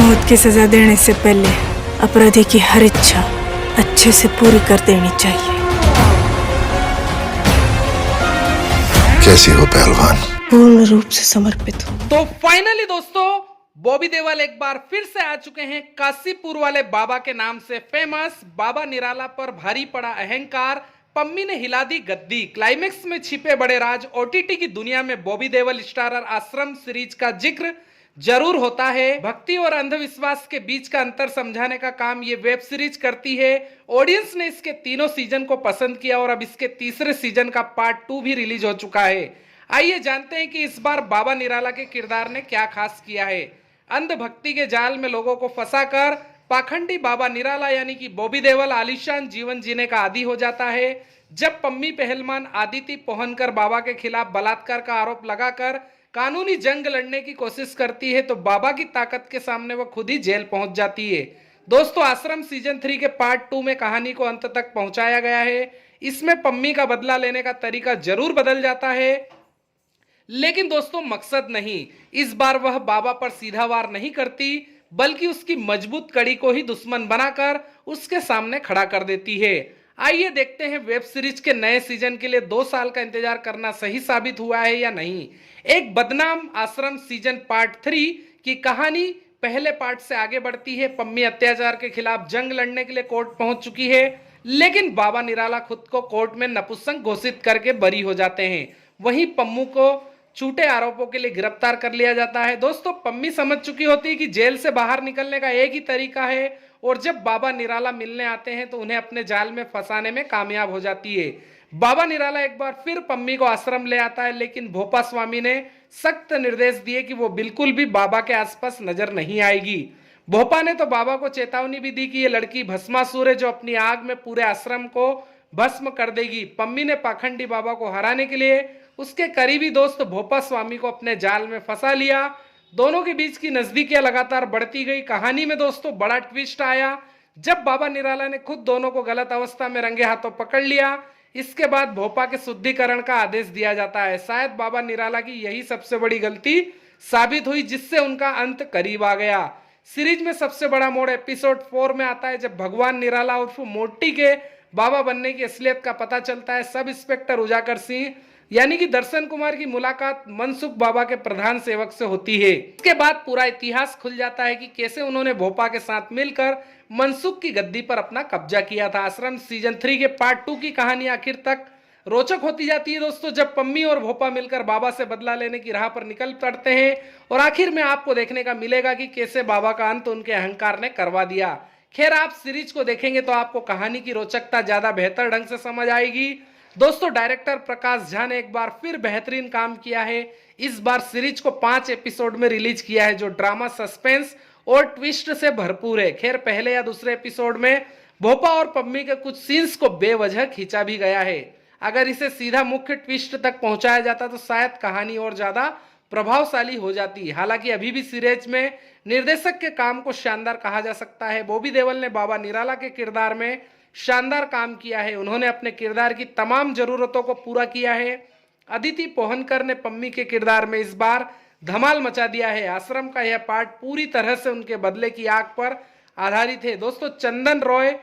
मौत की सजा देने से पहले अपराधी की हर इच्छा अच्छे से पूरी कर देनी चाहिए। कैसी हो पहलवान? पूर्ण रूप से समर्पित हूँ। तो फाइनली दोस्तों बॉबी देओल एक बार फिर से आ चुके हैं काशीपुर वाले बाबा के नाम से फेमस। बाबा निराला पर भारी पड़ा अहंकार, पम्मी ने हिला दी गद्दी, क्लाइमेक्स में छिपे बड़े राज। ओटीटी की दुनिया में बॉबी देओल स्टारर आश्रम सीरीज का जिक्र जरूर होता है। भक्ति और अंधविश्वास के बीच का अंतर समझाने का काम ये वेब सीरीज करती है। ऑडियंस ने इसके तीनों सीजन को पसंद किया और अब इसके तीसरे सीजन का पार्ट 2 भी रिलीज हो चुका है। आइए जानते हैं कि इस बार बाबा निराला के किरदार ने क्या खास किया है। अंधभक्ति के जाल में लोगों को फंसाकर पाखंडी बाबा निराला यानी कि बॉबी देओल आलीशान जीवन जीने का आदी हो जाता है। जब पम्मी पहलवान आदिति पोहनकर बाबा के खिलाफ बलात्कार का आरोप लगाकर कानूनी जंग लड़ने की कोशिश करती है तो बाबा की ताकत के सामने वह खुद ही जेल पहुंच जाती है। दोस्तों आश्रम सीजन 3 के पार्ट 2 में कहानी को अंत तक पहुंचाया गया है। इसमें पम्मी का बदला लेने का तरीका जरूर बदल जाता है, लेकिन दोस्तों मकसद नहीं। इस बार वह बाबा पर सीधा वार नहीं करती बल्कि उसकी मजबूत कड़ी को ही दुश्मन बनाकर उसके सामने खड़ा कर देती है। आइए देखते हैं वेब सीरीज के नए सीजन के लिए 2 साल का इंतजार करना सही साबित हुआ है या नहीं। एक बदनाम आश्रम सीजन पार्ट 3 की कहानी पहले पार्ट से आगे बढ़ती है। पम्मी अत्याचार के खिलाफ जंग लड़ने के लिए कोर्ट पहुंच चुकी है, लेकिन बाबा निराला खुद को कोर्ट में नपुंसक घोषित करके बरी हो जाते हैं। वहीं पम्मू को झूठे आरोपों के लिए गिरफ्तार कर लिया जाता है। दोस्तों पम्मी समझ चुकी होती है कि जेल से बाहर निकलने का एक ही तरीका है और जब बाबा निराला मिलने आते हैं तो उन्हें अपने जाल में फंसाने में कामयाब हो जाती है। बाबा निराला एक बार फिर पम्मी को आश्रम ले आता है, लेकिन भोपा स्वामी ने सख्त निर्देश दिए कि वो बिल्कुल भी बाबा के आसपास नजर नहीं आएगी। भोपा ने तो बाबा को चेतावनी भी दी कि ये लड़की भस्मासुर है जो अपनी आग में पूरे आश्रम को भस्म कर देगी। पम्मी ने पाखंडी बाबा को हराने के लिए उसके करीबी दोस्त भोपा स्वामी को अपने जाल में फंसा लिया। दोनों के बीच की नजदीकियां लगातार बढ़ती गई। कहानी में दोस्तों बड़ा ट्विस्ट आया जब बाबा निराला ने खुद दोनों को गलत अवस्था में रंगे हाथों पकड़ लिया। इसके बाद भोपा के शुद्धिकरण का आदेश दिया जाता है। शायद बाबा निराला की यही सबसे बड़ी गलती साबित हुई जिससे उनका अंत करीब आ गया। सीरीज में सबसे बड़ा मोड़ एपिसोड 4 में आता है जब भगवान निराला उर्फ मोटी के बाबा बनने की असलियत का पता चलता है। सब इंस्पेक्टर उजागर सिंह यानी कि दर्शन कुमार की मुलाकात मनसुख बाबा के प्रधान सेवक से होती है। इसके बाद पूरा इतिहास खुल जाता है कि कैसे उन्होंने भोपा के साथ मिलकर मनसुख की गद्दी पर अपना कब्जा किया था। आश्रम सीजन 3 के पार्ट 2 की कहानी आखिर तक रोचक होती जाती है दोस्तों जब पम्मी और भोपा मिलकर बाबा से बदला लेने की राह पर निकल पड़ते हैं और आखिर में आपको देखने का मिलेगा कि कैसे बाबा का अंत उनके अहंकार ने करवा दिया। खैर आप सीरीज को देखेंगे तो आपको कहानी की रोचकता ज्यादा बेहतर ढंग से समझ आएगी। दोस्तों डायरेक्टर प्रकाश झा ने एक बार फिर बेहतरीन काम किया है। इस बार सीरीज को 5 एपिसोड में रिलीज किया है जो ड्रामा, सस्पेंस और ट्विस्ट से भरपूर है। खैर पहले या दूसरे एपिसोड में भोपा और पम्मी के कुछ सीन्स को बेवजह खींचा भी गया है। अगर इसे सीधा मुख्य ट्विस्ट तक पहुंचाया जाता तो शायद कहानी और ज्यादा प्रभावशाली हो जाती। हालांकि अभी भी सीरीज में निर्देशक के काम को शानदार कहा जा सकता है। बॉबी देओल ने बाबा निराला के किरदार में शानदार काम किया है। उन्होंने अपने किरदार की तमाम जरूरतों को पूरा किया है। अदिति पोहनकर ने पम्मी के किरदार में इस बार धमाल मचा दिया है। आश्रम का यह पार्ट पूरी तरह से उनके बदले की आग पर आधारित है। दोस्तों चंदन रॉय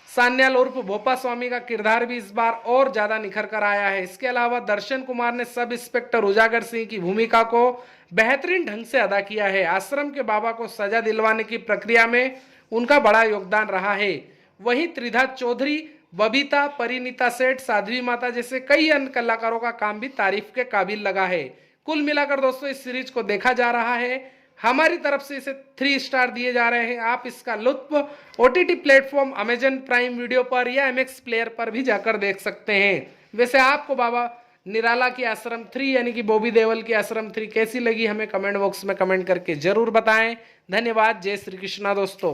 सान्याल उर्फ भोपा स्वामी का किरदार भी इस बार और ज्यादा निखर कर आया है। इसके अलावा दर्शन कुमार ने सब इंस्पेक्टर उजागर सिंह की भूमिका को बेहतरीन ढंग से अदा किया है। आश्रम के बाबा को सजा दिलवाने की प्रक्रिया में उनका बड़ा योगदान रहा है। वहीं त्रिधा चौधरी, बबीता, परिणीता सेठ, साध्वी माता जैसे कई अन्य कलाकारों का काम भी तारीफ के काबिल लगा है। कुल मिलाकर दोस्तों इस सीरीज को देखा जा रहा है। हमारी तरफ से इसे 3 स्टार दिए जा रहे हैं। आप इसका लुत्फ OTT platform Amazon prime video पर या एमएक्स प्लेयर पर भी जाकर देख सकते हैं। वैसे आपको बाबा निराला की आश्रम 3 यानी कि बॉबी देओल की आश्रम 3 कैसी लगी हमें कमेंट बॉक्स में कमेंट करके जरूर बताएं। धन्यवाद। जय श्री कृष्णा दोस्तों।